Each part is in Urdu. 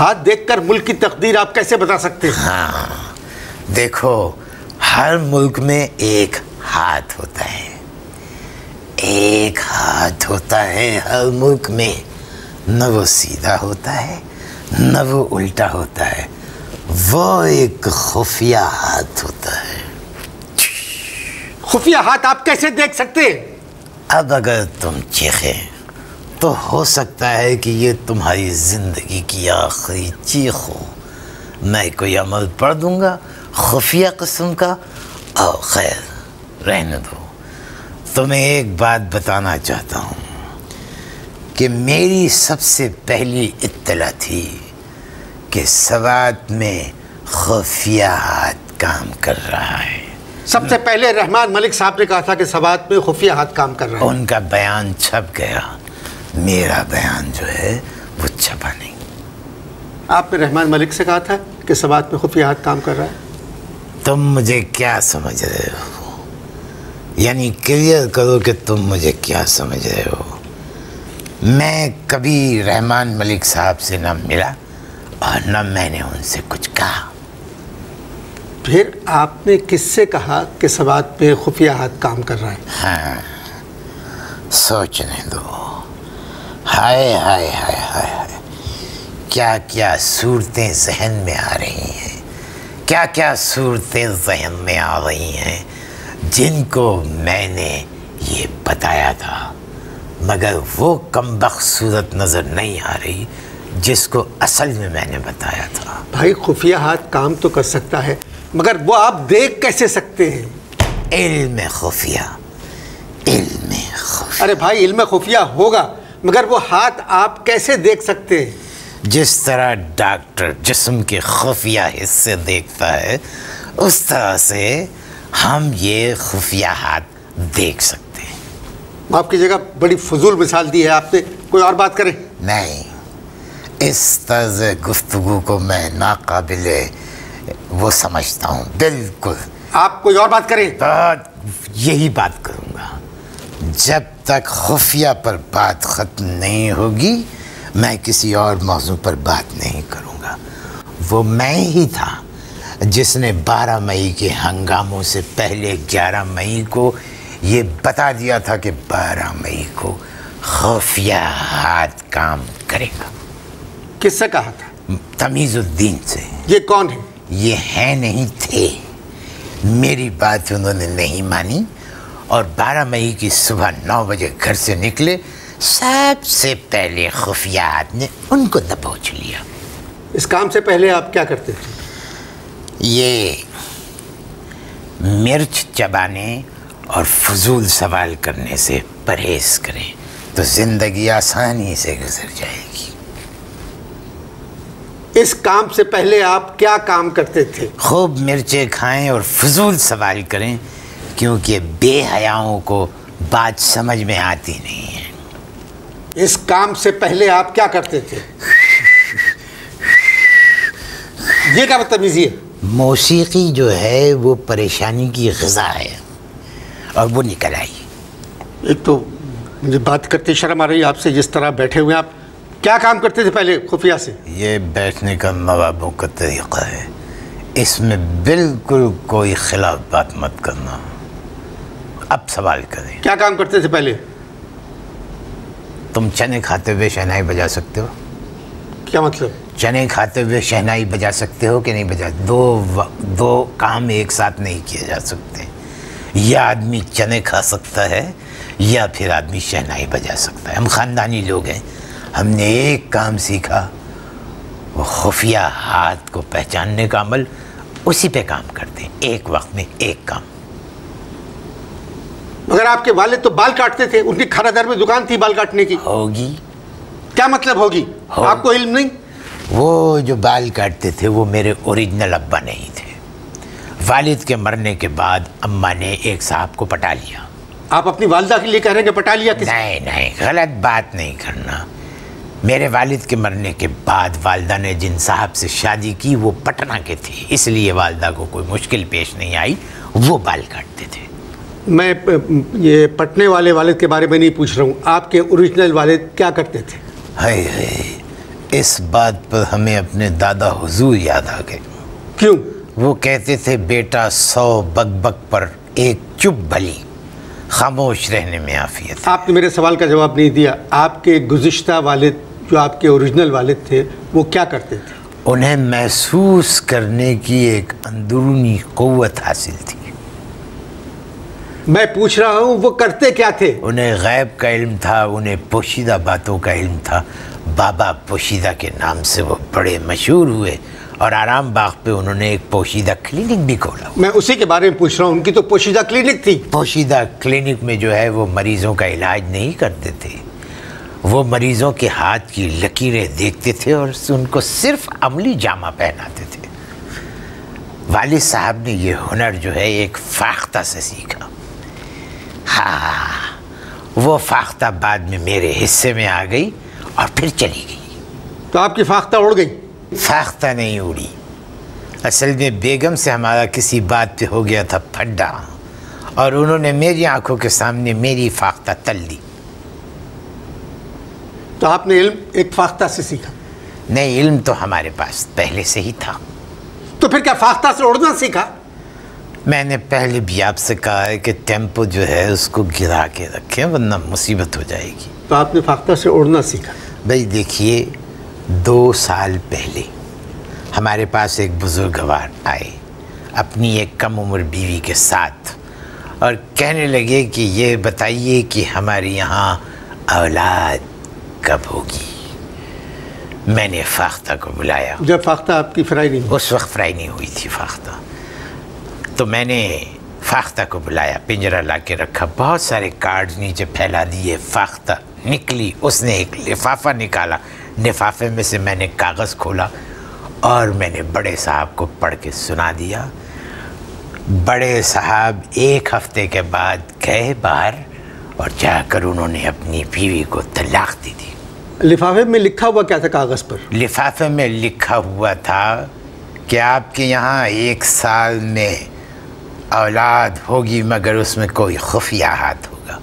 ہاتھ دیکھ کر ملک کی تقدیر آپ کیسے بتا سکتے ہیں؟ ہاں دیکھو، ہر ملک میں ایک ہاتھ ہوتا ہے، ایک ہاتھ ہوتا ہے ہر ملک میں، نہ وہ سیدھا ہوتا ہے نہ وہ الٹا ہوتا ہے، وہ ایک خفیہ ہاتھ ہوتا ہے۔ خفیہ ہاتھ آپ کیسے دیکھ سکتے ہیں؟ اب اگر تم چیخے تو ہو سکتا ہے کہ یہ تمہاری زندگی کی آخری چیخ ہو۔ میں کوئی عمل پڑھ دوں گا خفیہ قسم کا، اور خیر رہنے دو۔ تمہیں ایک بات بتانا چاہتا ہوں کہ میری سب سے پہلی اطلاع تھی کہ سوات میں خفیہ ہاتھ کام کر رہا ہے۔ سب سے پہلے رحمان ملک صاحب نے کہا تھا کہ سوات میں خفیہ ہاتھ کام کر رہا ہے۔ ان کا بیان چھپ گیا، میرا بیان جو ہے وہ چھپا نہیں۔ آپ نے رحمان ملک سے کہا تھا کہ سوات میں خفیہ ہاتھ کام کر رہا ہے؟ تم مجھے کیا سمجھ رہے ہو؟ یعنی کلیئر کرو کہ تم مجھے کیا سمجھ رہے ہو۔ میں کبھی رحمان ملک صاحب سے نہ ملا اور نہ میں نے ان سے کچھ کہا۔ پھر آپ نے کس سے کہا کہ سوات میں خفیہ ہاتھ کام کر رہا ہے؟ ہاں سوچنے دو۔ ہائے ہائے ہائے ہائے ہائے، کیا کیا صورتیں ذہن میں آ رہی ہیں، کیا کیا صورتیں ذہن میں آ رہی ہیں جن کو میں نے یہ بتایا تھا، مگر وہ کمبخت صورت نظر نہیں آ رہی جس کو اصل میں نے بتایا تھا۔ بھائی خفیہ ہاتھ کام تو کر سکتا ہے، مگر وہ آپ دیکھ کیسے سکتے ہیں؟ علم خفیہ، علم خفیہ۔ ارے بھائی علم خفیہ ہوگا، مگر وہ ہاتھ آپ کیسے دیکھ سکتے ہیں؟ جس طرح ڈاکٹر جسم کے خفیہ حصے دیکھتا ہے، اس طرح سے ہم یہ خفیہ ہاتھ دیکھ سکتے ہیں۔ آپ کی جگہ بڑی فضول مثال دی ہے آپ نے، کوئی اور بات کریں۔ نہیں، اس طرز گفتگو کو میں ناقابل وہ سمجھتا ہوں، بالکل۔ آپ کوئی اور بات کریں۔ یہی بات کروں گا، جب تک خفیہ پر بات ختم نہیں ہوگی میں کسی اور موضوع پر بات نہیں کروں گا۔ وہ میں ہی تھا جس نے 12 مئی کے ہنگاموں سے پہلے 11 مئی کو یہ بتا دیا تھا کہ 12 مئی کو خفیہ ہاتھ کام کرے گا۔ کس سے کہا تھا؟ تمیز الدین سے۔ یہ کون ہے؟ یہ ہیں نہیں تھے، میری بات انہوں نے نہیں مانی اور 12 مئی کی صبح 9 بجے گھر سے نکلے، سب سے پہلے خفیہ ہاتھ نے ان کو دبوچ لیا۔ اس کام سے پہلے آپ کیا کرتے تھے؟ یہ مرچ چبانے اور فضول سوال کرنے سے پرہیز کریں تو زندگی آسانی سے گزر جائے گی۔ اس کام سے پہلے آپ کیا کام کرتے تھے؟ خوب مرچیں کھائیں اور فضول سوال کریں، کیونکہ بے حیاؤں کو بات سمجھ میں آتی نہیں ہے۔ اس کام سے پہلے آپ کیا کرتے تھے؟ یہ کیا بدتمیزی ہے؟ موسیقی جو ہے وہ پریشانی کی غذا ہے اور وہ نکل آئی۔ ایک تو مجھے بات کرتے شرم آ رہی ہے آپ سے، جس طرح بیٹھے ہوئے آپ کیا کام کرتے تھے پہلے خفیہ سے؟ یہ بیٹھنے کا نوابوں کا طریقہ ہے، اس میں بالکل کوئی خلاف بات مت کرنا۔ اب سوال کریں، کیا کام کرتے تھے پہلے؟ تم چنے کھاتے ہوئے شہنائی بجا سکتے ہو؟ کیا مطلب؟ چنے کھاتے ہوئے شہنائی بجا سکتے ہو کہ نہیں بجا؟ دو کام ایک ساتھ نہیں کیے جا سکتے۔ یا آدمی چنے کھا سکتا ہے یا پھر آدمی شہنائی بجا سکتا ہے۔ ہم خاندانی لوگ ہیں، ہم نے ایک کام سیکھا، وہ خفیہ ہاتھ کو پہچاننے کا عمل، اسی پہ کام کرتے ہیں، ایک وقت میں ایک کام۔ مگر آپ کے والد تو بال کاٹتے تھے، ان کی کھارا در میں دکان تھی بال کاٹنے کی۔ ہوگی۔ کیا مطلب ہوگی؟ آپ کو علم نہیں؟ وہ جو بال کاٹتے تھے وہ میرے اوریجنل ابا نہیں تھے۔ والد کے مرنے کے بعد اماں نے ایک صاحب کو پٹا لیا۔ آپ اپنی والدہ کے لیے کہہ رہے ہیں کہ پٹا لیا کس؟ نہیں، غلط بات نہیں کرنا۔ میرے والد کے مرنے کے بعد والدہ نے جن صاحب سے شادی کی وہ پٹنہ کے تھے، اس لیے والدہ کو کوئی مشکل پیش نہیں آئی، وہ بال کاٹتے تھے۔ میں یہ پٹنے والے والد کے بارے میں نہیں پوچھ رہا ہوں، آپ کے اوریجنل والد کیا کرتے تھے؟ ہائے، اس بات پر ہمیں اپنے دادا حضور یاد آ گئے. کیوں؟ وہ کہتے تھے بیٹا 100 بک بک پر ایک چپ بھلی، خاموش رہنے میں عافیت. آپ نے میرے سوال کا جواب نہیں دیا. آپ کے گزشتہ والد جو آپ کے اوریجنل والد تھے وہ کیا کرتے تھے؟ انہیں محسوس کرنے کی ایک اندرونی قوت حاصل تھی. میں پوچھ رہا ہوں وہ کرتے کیا تھے؟ انہیں غیب کا علم تھا، انہیں پوشیدہ باتوں کا علم تھا. بابا پوشیدہ کے نام سے وہ بڑے مشہور ہوئے اور آرام باغ پہ انہوں نے ایک پوشیدہ کلینک بھی کھولا. میں اسی کے بارے میں پوچھ رہا ہوں. ان کی تو پوشیدہ کلینک تھی. پوشیدہ کلینک میں جو ہے وہ مریضوں کا علاج نہیں کرتے تھے، وہ مریضوں کے ہاتھ کی لکیریں دیکھتے تھے اور ان کو صرف عملی جامہ پہناتے تھے. والد صاحب نے یہ ہنر جو ہے ایک فاختہ سے سیکھا. ہاں، وہ فاختہ بعد میں میرے حصے میں آ گئی اور پھر چلی گئی. تو آپ کی فاختہ اڑ گئی؟ فاختہ نہیں اڑی، اصل میں بیگم سے ہمارا کسی بات پہ ہو گیا تھا پھڈا اور انہوں نے میری آنکھوں کے سامنے میری فاختہ تل دی. تو آپ نے علم ایک فاختہ سے سیکھا؟ نہیں، علم تو ہمارے پاس پہلے سے ہی تھا. تو پھر کیا فاختہ سے اڑنا سیکھا؟ میں نے پہلے بھی آپ سے کہا ہے کہ ٹیمپو جو ہے اس کو گرا کے رکھیں ورنہ مصیبت ہو جائے گی. تو آپ نے فاختہ سے اڑنا سیکھا؟ بھائی دیکھیے، 2 سال پہلے ہمارے پاس ایک بزرگوار آئے اپنی ایک کم عمر بیوی کے ساتھ اور کہنے لگے کہ یہ بتائیے کہ ہمارے یہاں اولاد کب ہوگی. میں نے فاختہ کو بلایا. جب فاختہ آپ کی فرائی نہیں؟ اس وقت فرائی نہیں ہوئی تھی فاختہ. تو میں نے فاختہ کو بلایا، پنجرہ لا کے رکھا، بہت سارے کارڈز نیچے پھیلا دیے. فاختہ نکلی، اس نے ایک لفافہ نکالا، لفافے میں سے میں نے کاغذ کھولا اور میں نے بڑے صاحب کو پڑھ کے سنا دیا. بڑے صاحب 1 ہفتے کے بعد گئے باہر اور جا کر انہوں نے اپنی بیوی کو طلاق دے دی. لفافے میں لکھا ہوا کیا تھا کاغذ پر؟ لفافے میں لکھا ہوا تھا کہ آپ کے یہاں 1 سال میں اولاد ہوگی مگر اس میں کوئی خفیہ ہاتھ ہوگا.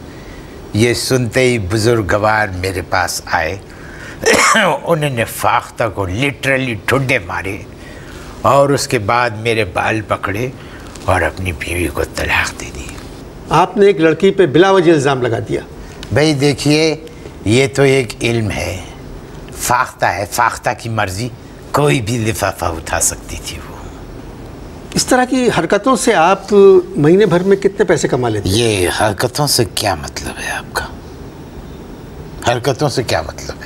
یہ سنتے ہی بزرگوار میرے پاس آئے. انہوں نے فاختہ کو لٹرلی ٹھڈے مارے اور اس کے بعد میرے بال پکڑے اور اپنی بیوی کو طلاق دے دی. آپ نے ایک لڑکی پہ بلا وجہ الزام لگا دیا. بھائی دیکھیے، یہ تو ایک علم ہے، فاختہ ہے، فاختہ کی مرضی، کوئی بھی لفافہ اٹھا سکتی تھی. وہ اس طرح کی حرکتوں سے آپ مہینے بھر میں کتنے پیسے کما لیتے ہیں؟ یہ حرکتوں سے کیا مطلب ہے آپ کا؟ حرکتوں سے کیا مطلب؟